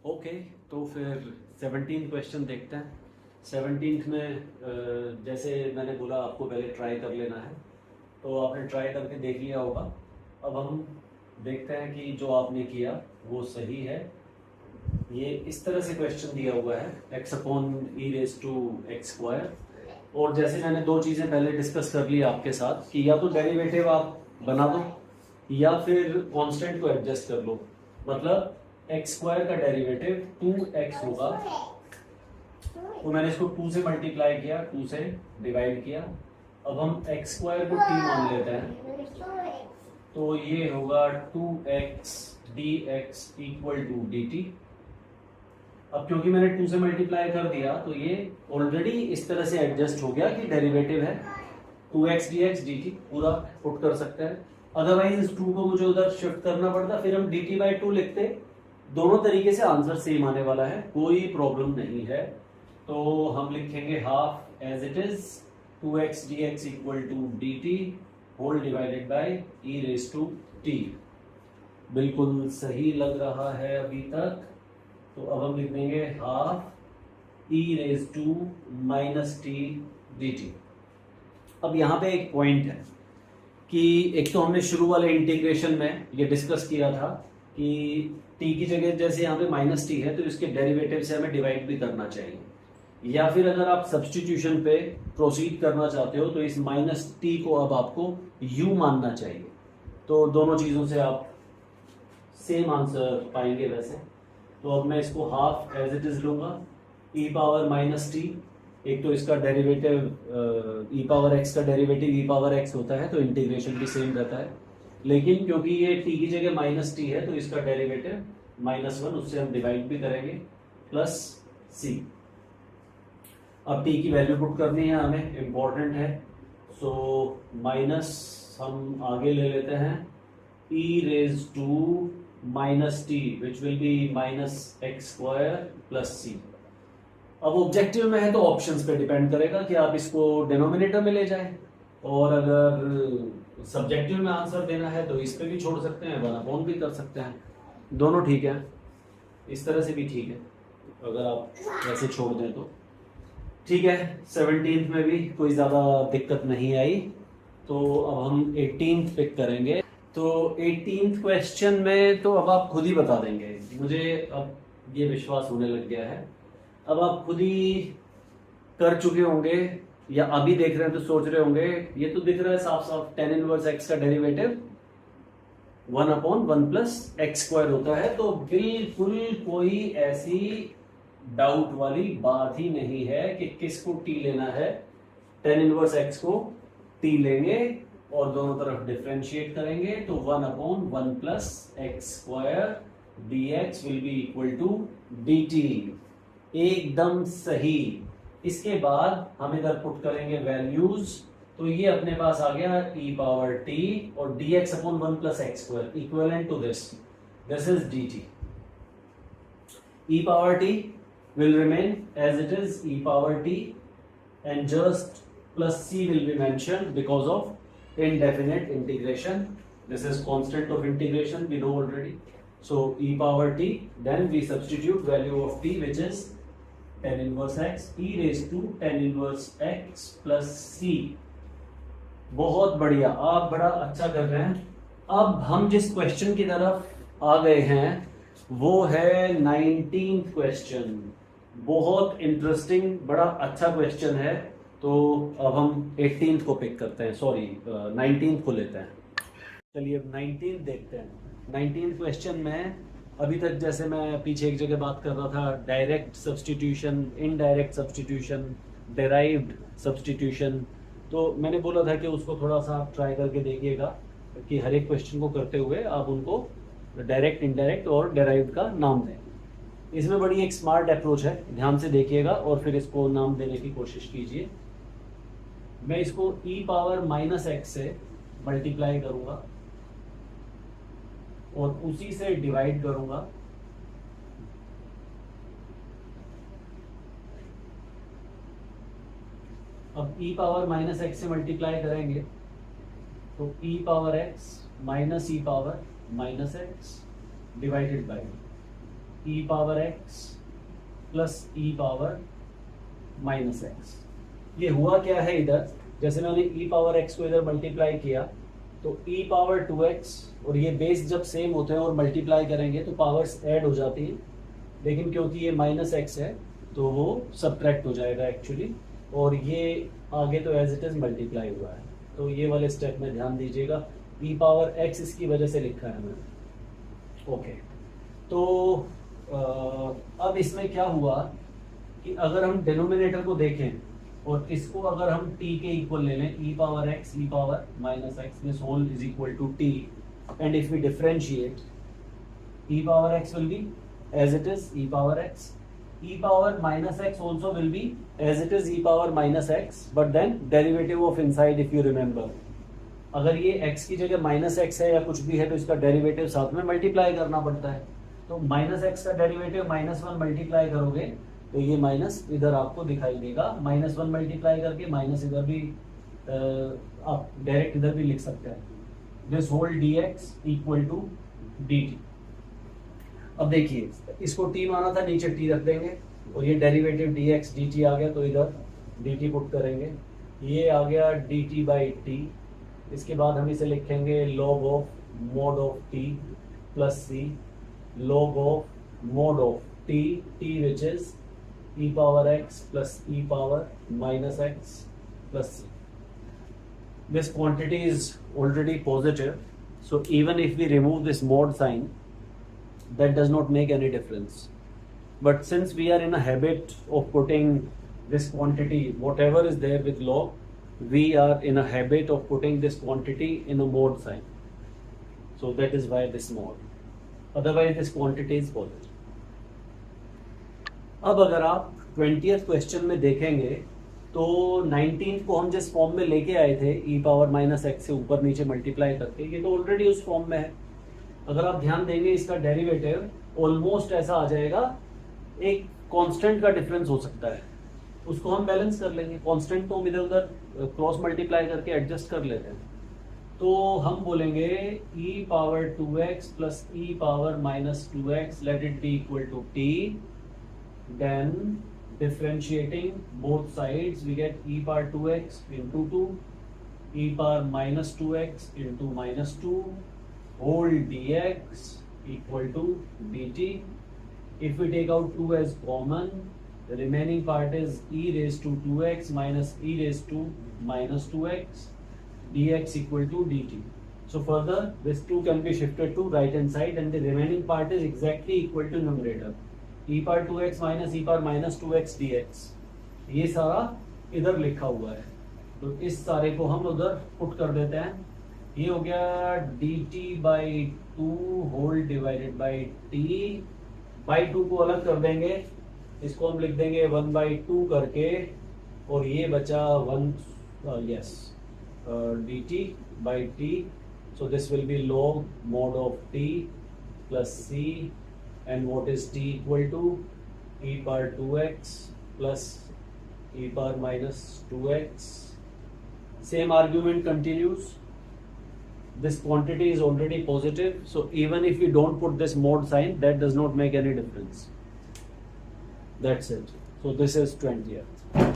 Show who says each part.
Speaker 1: Okay, तो फिर 17 question देखते हैं। 17 में जैसे मैंने बोला आपको पहले ट्राई कर लेना है, तो आपने ट्राई करके देख लिया होगा। अब हम देखते हैं कि जो आपने किया वो सही है। ये इस तरह से क्वेश्चन दिया हुआ है x upon e raise to x square, और जैसे मैंने दो चीज़ें पहले डिस्कस कर ली आपके साथ कि या तो डेरिवेटिव आप बना दो या फिर कांस्टेंट को एडजस्ट कर लो। मतलब एक्स स्क्वायर का डेरिवेटिव 2x होगा, तो मैंने इसको 2 से मल्टीप्लाई किया, 2 से डिवाइड किया। अब हम एक्स स्क्वायर को t मान लेते हैं, तो ये होगा 2x dx equal to dt। अब क्योंकि मैंने 2 से मल्टीप्लाई कर दिया तो ये ऑलरेडी इस तरह से एडजस्ट हो गया कि डेरिवेटिव है 2x dx dt, पूरा पुट कर सकते हैं। अदरवाइज इस 2 को मुझे उधर शिफ्ट करना पड़ता, फिर हम dt बाई 2 लिखते। दोनों तरीके से आंसर सेम आने वाला है, कोई प्रॉब्लम नहीं है। तो हम लिखेंगे half as it is 2x dx equal to dt whole divided by e raise to t। बिल्कुल सही लग रहा है अभी तक। तो अब हम लिख देंगे half e raise to minus t dt। अब यहाँ पे एक पॉइंट है कि एक तो हमने शुरू वाले इंटीग्रेशन में ये डिस्कस किया था कि t की जगह जैसे यहाँ पे माइनस टी है तो इसके डेरिवेटिव से हमें डिवाइड भी करना चाहिए, या फिर अगर आप सब्स्टिट्यूशन पे प्रोसीड करना चाहते हो तो इस माइनस टी को अब आपको u मानना चाहिए। तो दोनों चीज़ों से आप सेम आंसर पाएंगे वैसे। तो अब मैं इसको हाफ एज इट इज लूंगा, e पावर माइनस टी। एक तो इसका डेरिवेटिव e पावर x का डेरिवेटिव e पावर x होता है, तो इंटीग्रेशन भी सेम रहता है। लेकिन क्योंकि ये t की जगह माइनस टी है तो इसका डेरिवेटिव -1, उससे हम डिवाइड भी करेंगे, प्लस c। अब t की वैल्यू पुट करनी है हमें, इम्पोर्टेंट है। सो माइनस हम आगे ले लेते हैं e raise to minus t which will be minus x square plus c. अब ऑब्जेक्टिव में है तो ऑप्शंस पे डिपेंड करेगा कि आप इसको डिनोमिनेटर में ले जाएं, और अगर सब्जेक्टिव में आंसर देना है तो इस पे भी छोड़ सकते हैं, 1/, भी कर सकते हैं। दोनों ठीक है, इस तरह से भी ठीक है, अगर आप वैसे छोड़ दें तो ठीक है। 17th में भी कोई ज़्यादा दिक्कत नहीं आई, तो अब हम 18th पिक करेंगे। तो 18th क्वेश्चन में तो अब आप खुद ही बता देंगे, मुझे अब ये विश्वास होने लग गया है। अब आप खुद ही कर चुके होंगे या अभी देख रहे हैं तो सोच रहे होंगे, ये तो दिख रहा है साफ साफ, tan इनवर्स x का डेरिवेटिव 1/1 प्लस एक्स स्क्वायर होता है। तो बिल्कुल कोई ऐसी डाउट वाली बात ही नहीं है कि किसको t लेना है। tan इनवर्स x को t लेंगे और दोनों तरफ डिफरेंशिएट करेंगे, तो 1/1 plus x square dx will be equal to dt। एकदम सही। इसके बाद हम इधर पुट करेंगे वैल्यूज, तो ये अपने पास आ गया e पावर t और dx upon 1 plus x square equivalent to this is dt। e power t will remain as it is e power t, and just plus c will be mentioned because of indefinite integration. This is constant of integration, we know already. So e power t, then we substitute value of t which is tan inverse x e raised to tan inverse x plus c। बहुत बढ़िया, आप बड़ा अच्छा कर रहे हैं। अब हम जिस क्वेश्चन की तरफ आ गए हैं वो है 19th क्वेश्चन। बहुत इंटरेस्टिंग, बड़ा अच्छा क्वेश्चन है। तो अब हम 18th को पिक करते हैं, सॉरी 19th को लेते हैं। चलिए अब 19th देखते हैं। 19th क्वेश्चन में अभी तक जैसे मैं पीछे एक जगह बात कर रहा था, direct substitution, indirect substitution, derived substitution, तो मैंने बोला था कि उसको थोड़ा सा आप ट्राई करके देखिएगा कि हर एक क्वेश्चन को करते हुए आप उनको डायरेक्ट, इनडायरेक्ट और डेराइव्ड का नाम दें। इसमें बड़ी एक स्मार्ट अप्रोच है, ध्यान से देखिएगा और फिर इसको नाम देने की कोशिश कीजिए। मैं इसको e पावर माइनस एक्स से मल्टीप्लाई करूंगा और उसी से डिवाइड करूंगा। अब e पावर माइनस एक्स से मल्टीप्लाई करेंगे तो e power x minus e power minus x divided by E power x plus E power minus x. ये हुआ क्या है इधर, जैसे मैंने ई पावर एक्स को इधर मल्टीप्लाई किया तो ई पावर 2x और ये बेस जब सेम होते हैं और मल्टीप्लाई करेंगे तो पावर्स ऐड हो जाती हैं, लेकिन क्योंकि ये माइनस एक्स है तो वो सब्ट्रैक्ट हो जाएगा एक्चुअली, और ये आगे तो एज इट इज मल्टीप्लाई हुआ है। तो ये वाले स्टेप में ध्यान दीजिएगा, ई पावर एक्स इसकी वजह से लिखा है मैंने। ओके, तो अब इसमें क्या हुआ कि अगर हम डिनोमिनेटर को देखें और इसको अगर हम t के इक्वल ले लें, e power x e power minus x this whole is equal to t, and if we differentiate e power x will be as it is e power x, e power minus x also will be as it is e power minus x, but then derivative of inside if you remember, अगर ये x की जगह minus x है या कुछ भी है तो इसका डेरिवेटिव साथ में मल्टीप्लाई करना पड़ता है। तो माइनस एक्स का डेरिवेटिव -1 मल्टीप्लाई करोगे तो ये माइनस इधर आपको दिखाई देगा, -1 मल्टीप्लाई करके माइनस इधर भी आप डायरेक्ट इधर भी लिख सकते हैं, this whole dx equal to dt। अब देखिए इसको t माना था, नीचे t रख देंगे और ये डेरिवेटिव dx dt आ गया तो इधर dt पुट करेंगे, ये आ गया dt बाई टी। इसके बाद हम इसे लिखेंगे log of mode of t plus c, log of mode of t which is e power x plus e power minus x plus c. This quantity is already positive, so even if we remove this mod sign, that does not make any difference. But since we are in a habit of putting this quantity, whatever is there with log, we are in a habit of putting this quantity in a mod sign. So that is why this mod. Otherwise, this quantity is positive. अब अगर आप 20th question में देखेंगे तो 19th को हम जिस form में लेके आए थे e पावर माइनस एक्स से ऊपर नीचे मल्टीप्लाई करके, ये तो ऑलरेडी उस फॉर्म में है। अगर आप ध्यान देंगे इसका डेरिवेटिव ऑलमोस्ट ऐसा आ जाएगा, एक कांस्टेंट का डिफरेंस हो सकता है, उसको हम बैलेंस कर लेंगे। कांस्टेंट को हम इधर उधर क्रॉस मल्टीप्लाई करके एडजस्ट कर लेते हैं, तो हम बोलेंगे e power 2x plus e power minus 2x let it be equal to t, then differentiating both sides we get e power 2x into 2 e power minus 2x into minus 2 whole dx equal to dt. If we take out 2 as common, the remaining part is e raised to 2x minus e raised to minus 2x dx equal to dt. So further this 2 can be shifted to right hand side and the remaining part is exactly equal to numerator e power 2x minus e power minus 2x dx। ये सारा इधर लिखा हुआ है, तो इस सारे को हम उधर पुट कर देते हैं। ये हो गया dt by 2 whole divided by t, by 2 को अलग कर देंगे, इसको हम लिख देंगे 1/2 करके, और ये बचा 1 yes dt by t। So this will be log mod of t plus c, and what is t equal to e power 2x plus e power minus 2x. Same argument continues. This quantity is already positive, so even if we don't put this mod sign, that does not make any difference. That's it. So this is 20th.